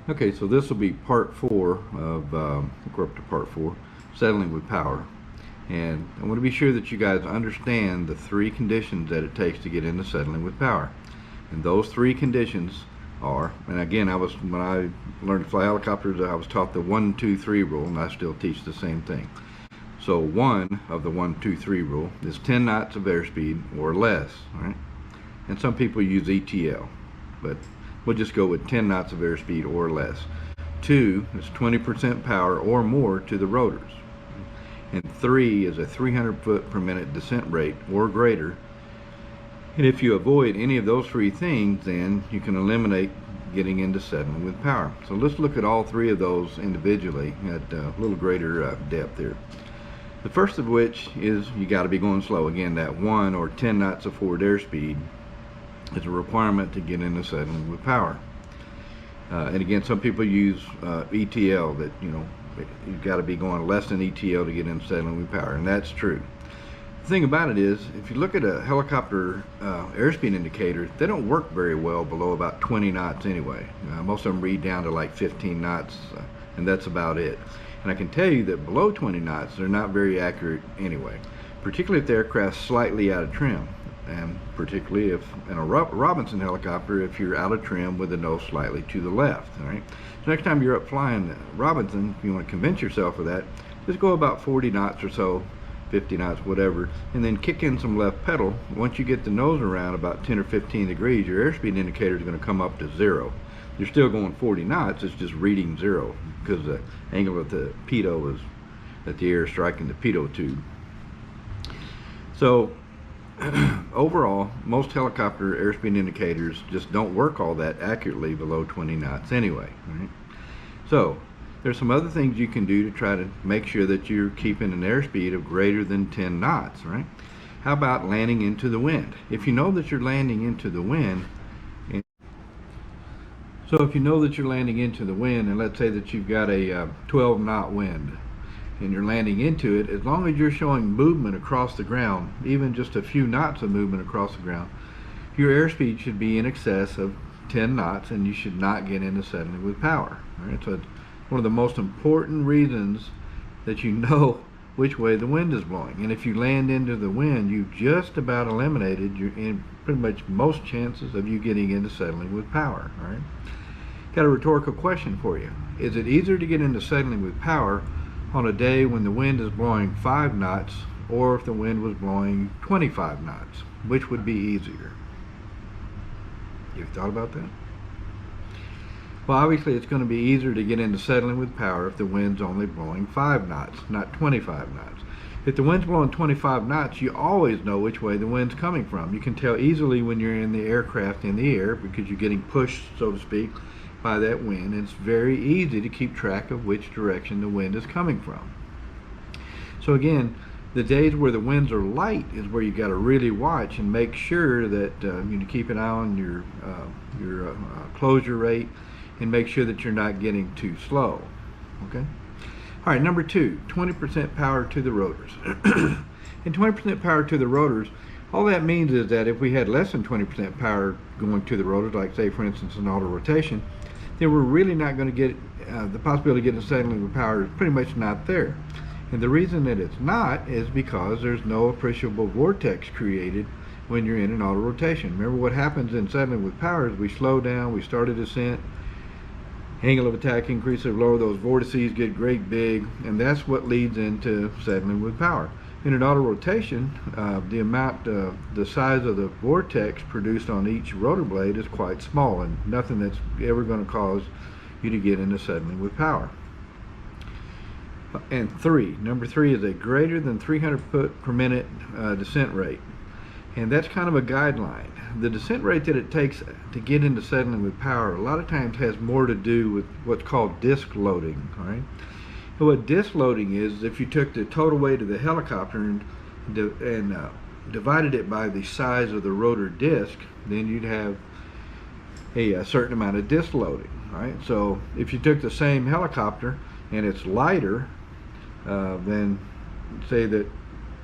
Okay, so this will be part 4 of, we're up to part 4, settling with power. And I want to be sure that you guys understand the 3 conditions that it takes to get into settling with power. And those 3 conditions are, and again, when I learned to fly helicopters, I was taught the 1, 2, 3 rule, and I still teach the same thing. So one of the 1, 2, 3 rule is 10 knots of airspeed or less, right? And some people use ETL, but we'll just go with 10 knots of airspeed or less. 2 is 20% power or more to the rotors. And 3 is a 300 foot per minute descent rate or greater. And if you avoid any of those 3 things, then you can eliminate getting into settling with power. So let's look at all 3 of those individually at a little greater depth here. The first of which is you got to be going slow. Again, that 1 or 10 knots of forward airspeed is a requirement to get into settling with power. And again, some people use ETL, that you've got to be going less than ETL to get into settling with power, and that's true. The thing about it is, if you look at a helicopter airspeed indicator, they don't work very well below about 20 knots anyway. Most of them read down to like 15 knots, and that's about it. And I can tell you that below 20 knots, they're not very accurate anyway, particularly if the aircraft's slightly out of trim. And particularly if in a Robinson helicopter, if you're out of trim with the nose slightly to the left. All right. So next time you're up flying Robinson, if you want to convince yourself of that, just go about 40 knots or so, 50 knots, whatever, and then kick in some left pedal. Once you get the nose around about 10 or 15 degrees, your airspeed indicator is going to come up to 0. You're still going 40 knots. It's just reading 0 because the angle of the pitot is that the air is striking the pitot tube. So overall, most helicopter airspeed indicators just don't work all that accurately below 20 knots anyway, right? So there's some other things you can do to try to make sure that you're keeping an airspeed of greater than 10 knots, right? How about landing into the wind? If you know that you're landing into the wind, and let's say that you've got a 12 knot wind, and you're landing into it, as long as you're showing movement across the ground, even just a few knots of movement across the ground, your airspeed should be in excess of 10 knots, and you should not get into settling with power. All right? So it's one of the most important reasons that you know which way the wind is blowing. And if you land into the wind, you've just about eliminated in pretty much most chances of you getting into settling with power. All right? Got a rhetorical question for you. Is it easier to get into settling with power on a day when the wind is blowing 5 knots, or if the wind was blowing 25 knots? Which would be easier? You thought about that? Well, obviously it's going to be easier to get into settling with power if the wind's only blowing 5 knots, not 25 knots. If the wind's blowing 25 knots, you always know which way the wind's coming from. You can tell easily when you're in the aircraft in the air because you're getting pushed, so to speak, by that wind, and it's very easy to keep track of which direction the wind is coming from. So again, the days where the winds are light is where you got to really watch and make sure that you keep an eye on your closure rate and make sure that you're not getting too slow. Okay. All right, number 2, 20% power to the rotors. And 20% power to the rotors, all that means is that if we had less than 20% power going to the rotors, like say for instance an auto rotation, then we're really not going to get the possibility of getting settling with power is pretty much not there. And the reason that it's not is because there's no appreciable vortex created when you're in an auto rotation. Remember what happens in settling with power is we slow down, we start a descent, angle of attack increases lower, those vortices get great big, and that's what leads into settling with power. In an auto rotation, the size of the vortex produced on each rotor blade is quite small, and nothing that's ever going to cause you to get into settling with power. And number 3 is a greater than 300 foot per minute descent rate, and that's kind of a guideline. The descent rate that it takes to get into settling with power a lot of times has more to do with what's called disc loading. All right. So what disc loading is, if you took the total weight of the helicopter and divided it by the size of the rotor disc, then you'd have a certain amount of disc loading. All right. So if you took the same helicopter and it's lighter than say that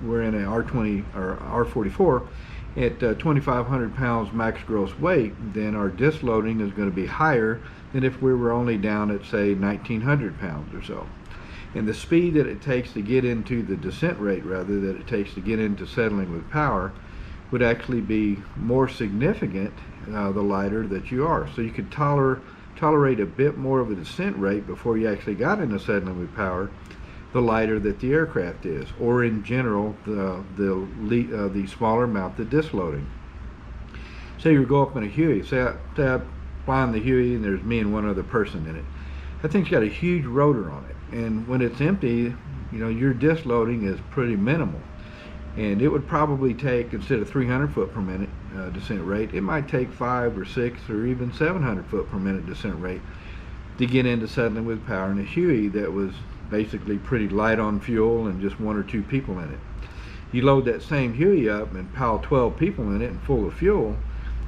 we're in an R20 or R44, at 2,500 pounds max gross weight, then our disc loading is going to be higher than if we were only down at, say, 1,900 pounds or so. And the speed that it takes to get into the descent rate, rather, that it takes to get into settling with power, would actually be more significant the lighter that you are. So you could tolerate a bit more of a descent rate before you actually got into settling with power, the lighter that the aircraft is, or in general the smaller mounted disc loading. Say you go up in a Huey, say I'm flying the Huey and there's me and one other person in it. That thing's got a huge rotor on it, and when it's empty, you know, your disc loading is pretty minimal. And it would probably take, instead of 300 foot per minute descent rate, it might take 5 or 6 or even 700 foot per minute descent rate to get into settling with power in a Huey that was basically pretty light on fuel and just 1 or 2 people in it. You load that same Huey up and pile 12 people in it and full of fuel,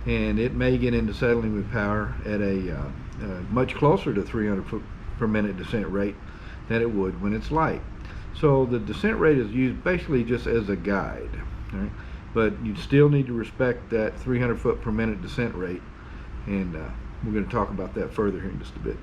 and it may get into settling with power at a much closer to 300 foot per minute descent rate than it would when it's light. So the descent rate is used basically just as a guide, right? But you still need to respect that 300 foot per minute descent rate, and we're going to talk about that further here in just a bit.